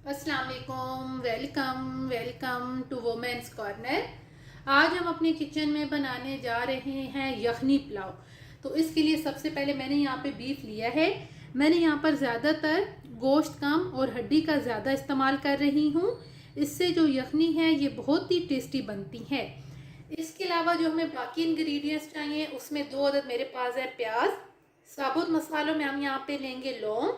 अस्सलाम वालेकुम, welcome to women's corner. आज हम अपने किचन में बनाने जा रहे हैं यखनी पुलाव। तो इसके लिए सबसे पहले मैंने यहाँ पे बीफ लिया है। मैंने यहाँ पर ज़्यादातर गोश्त कम और हड्डी का ज़्यादा इस्तेमाल कर रही हूँ। इससे जो यखनी है ये बहुत ही टेस्टी बनती है। इसके अलावा जो हमें बाकी इंग्रेडिएंट्स चाहिए उसमें 2 अदद मेरे पास है प्याज। साबुत मसालों में हम यहाँ पे लेंगे लौंग,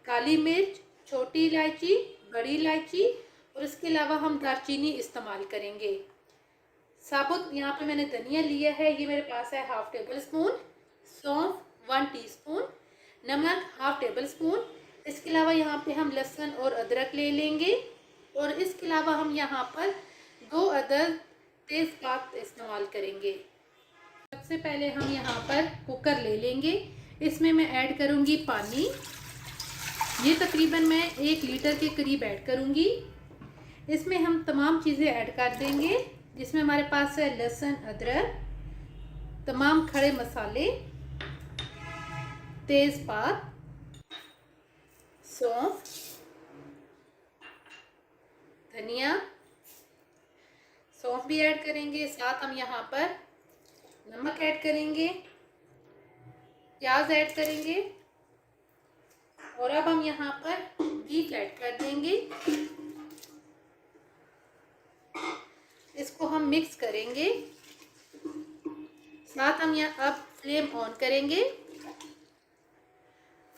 काली मिर्च, छोटी इलायची, बड़ी इलायची और इसके अलावा हम दालचीनी इस्तेमाल करेंगे। साबुत यहाँ पे मैंने धनिया लिया है, ये मेरे पास है 1/2 टेबल स्पून, सौंफ 1 टीस्पून, नमक 1/2 टेबल स्पून। इसके अलावा यहाँ पे हम लहसुन और अदरक ले लेंगे और इसके अलावा हम यहाँ पर 2 अदद तेज़पात इस्तेमाल करेंगे। सबसे पहले हम यहाँ पर कुकर ले लेंगे। इसमें मैं ऐड करूँगी पानी। ये तकरीबन मैं 1 लीटर के करीब ऐड करूँगी। इसमें हम तमाम चीज़ें ऐड कर देंगे, जिसमें हमारे पास है लहसुन, अदरक, तमाम खड़े मसाले, तेज़पात, सौंफ, धनिया, सौंफ भी ऐड करेंगे। साथ हम यहाँ पर नमक ऐड करेंगे, प्याज ऐड करेंगे और अब हम यहाँ पर बीफ ऐड कर देंगे। इसको हम मिक्स करेंगे। साथ हम यहाँ अब फ्लेम ऑन करेंगे।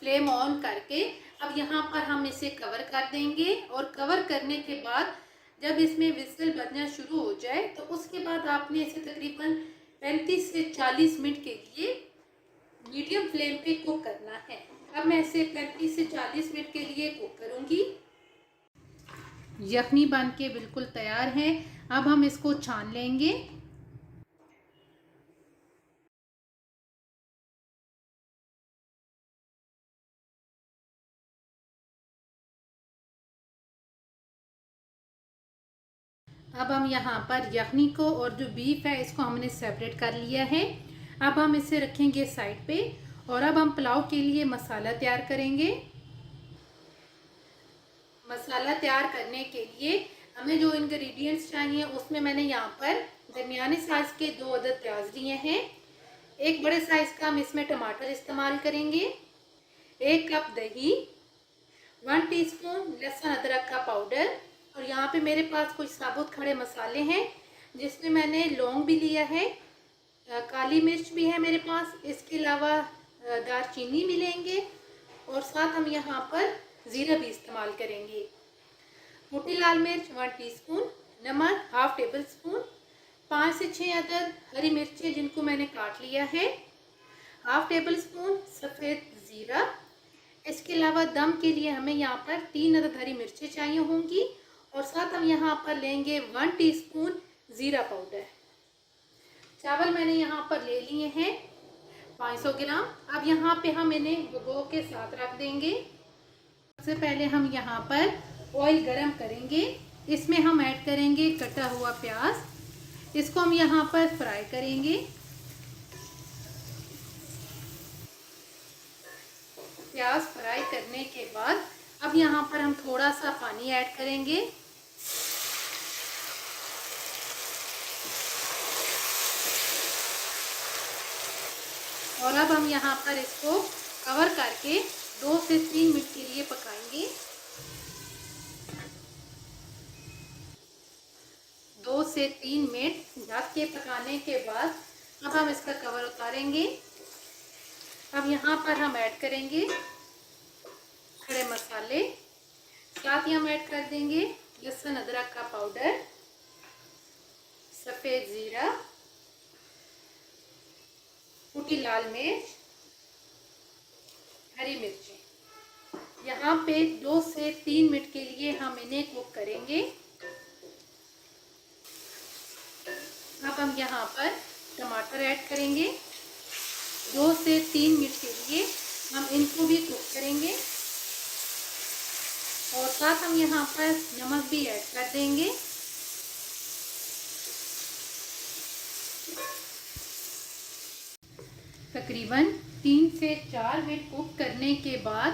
फ्लेम ऑन करके अब यहाँ पर हम इसे कवर कर देंगे और कवर करने के बाद जब इसमें विसल बजना शुरू हो जाए तो उसके बाद आपने इसे तकरीबन 35 से 40 मिनट के लिए मीडियम फ्लेम पे कुक करना है। अब मैं इसे 35 से 40 मिनट के लिए कुक करूँगी। यखनी बन के बिल्कुल तैयार है। अब हम इसको छान लेंगे। अब हम यहाँ पर यखनी को और जो बीफ है इसको हमने सेपरेट कर लिया है। अब हम इसे रखेंगे साइड पे और अब हम पुलाव के लिए मसाला तैयार करेंगे। मसाला तैयार करने के लिए हमें जो इंग्रेडिएंट्स चाहिए उसमें मैंने यहाँ पर दरमियाने साइज के 2 अदद प्याज लिए हैं। 1 बड़े साइज का हम इसमें टमाटर इस्तेमाल करेंगे। 1 कप दही, 1 टीस्पून लहसुन अदरक का पाउडर और यहाँ पे मेरे पास कुछ साबुत खड़े मसाले हैं, जिसमें मैंने लौंग भी लिया है, काली मिर्च भी है मेरे पास, इसके अलावा दालचीनी भी लेंगे और साथ हम यहाँ पर ज़ीरा भी इस्तेमाल करेंगे। मोटी लाल मिर्च 1 टीस्पून, नमक 1/2 टेबल स्पून, 5 से 6 अदद हरी मिर्चें जिनको मैंने काट लिया है, 1/2 टेबल स्पून सफ़ेद ज़ीरा। इसके अलावा दम के लिए हमें यहाँ पर 3 अदद हरी मिर्चें चाहिए होंगी और साथ हम यहाँ पर लेंगे 1 टीस्पून ज़ीरा पाउडर। चावल मैंने यहाँ पर ले लिए हैं 500 ग्राम। अब यहाँ पे हम इन्हें भिगो के साथ रख देंगे। सबसे पहले हम यहाँ पर ऑयल गरम करेंगे। इसमें हम ऐड करेंगे कटा हुआ प्याज। इसको हम यहाँ पर फ्राई करेंगे। प्याज फ्राई करने के बाद अब यहाँ पर हम थोड़ा सा पानी ऐड करेंगे। और अब हम यहाँ पर इसको कवर करके 2 से 3 मिनट के लिए पकाएंगे। 2 से 3 मिनट ढक के पकाने के बाद अब हम इसका कवर उतारेंगे। अब यहाँ पर हम ऐड करेंगे खड़े मसाले। साथ ही हम ऐड कर देंगे लहसुन अदरक का पाउडर, सफ़ेद ज़ीरा, कुटी लाल मिर्च, हरी मिर्चें। यहाँ पे 2 से 3 मिनट के लिए हम इन्हें कुक करेंगे। अब हम यहाँ पर टमाटर ऐड करेंगे। 2 से 3 मिनट के लिए हम इनको भी कुक करेंगे और साथ हम यहाँ पर नमक भी ऐड कर देंगे। तकरीबन 3 से 4 मिनट कुक करने के बाद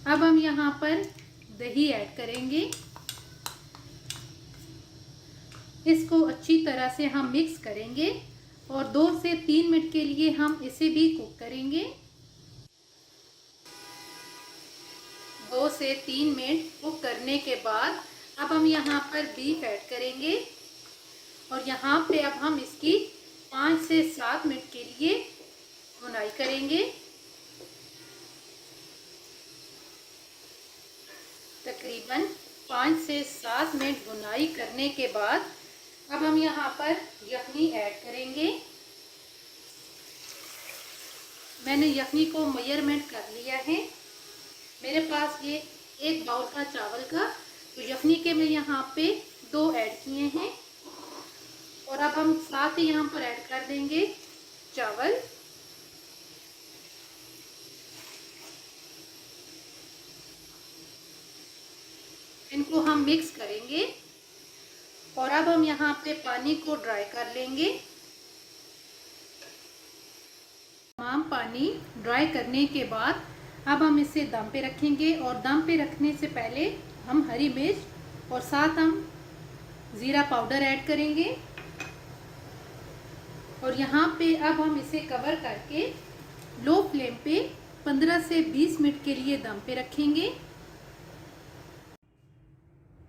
अब हम यहाँ पर दही ऐड करेंगे। इसको अच्छी तरह से हम मिक्स करेंगे और 2 से 3 मिनट के लिए हम इसे भी कुक करेंगे। 2 से 3 मिनट कुक करने के बाद अब हम यहाँ पर बीफ ऐड करेंगे और यहाँ पे अब हम इसकी 5 से 7 मिनट के लिए भुनाई करेंगे। तकरीबन 5 से 7 मिनट भुनाई करने के बाद अब हम यहाँ पर यखनी ऐड करेंगे। मैंने यखनी को मेजरमेंट कर लिया है। मेरे पास ये 1 बाउल का चावल का, तो यखनी के मैं यहाँ पे 2 ऐड किए हैं और अब हम साथ ही यहाँ पर ऐड कर देंगे चावल। इनको हम मिक्स करेंगे और अब हम यहाँ पे पानी को ड्राई कर लेंगे। तमाम पानी ड्राई करने के बाद अब हम इसे दम पे रखेंगे और दम पे रखने से पहले हम हरी मिर्च और साथ हम ज़ीरा पाउडर ऐड करेंगे और यहाँ पे अब हम इसे कवर करके लो फ्लेम पे 15 से 20 मिनट के लिए दम पे रखेंगे।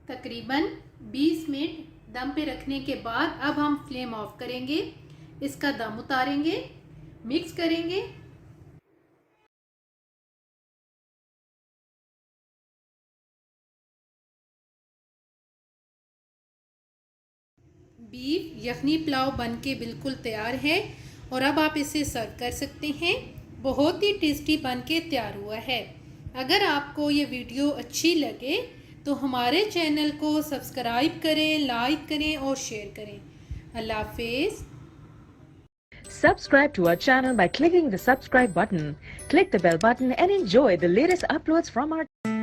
तकरीबन 20 मिनट दम पे रखने के बाद अब हम फ्लेम ऑफ करेंगे, इसका दम उतारेंगे, मिक्स करेंगे। बीफ यखनी पुलाव बनके बिल्कुल तैयार है और अब आप इसे सर्व कर सकते हैं। बहुत ही टेस्टी बनके तैयार हुआ है। अगर आपको ये वीडियो अच्छी लगे तो हमारे चैनल को सब्सक्राइब करें, लाइक करें और शेयर करें। अल्लाह हाफिज़। Subscribe to our channel by clicking the subscribe button. Click the bell button and enjoy the latest uploads from our channel.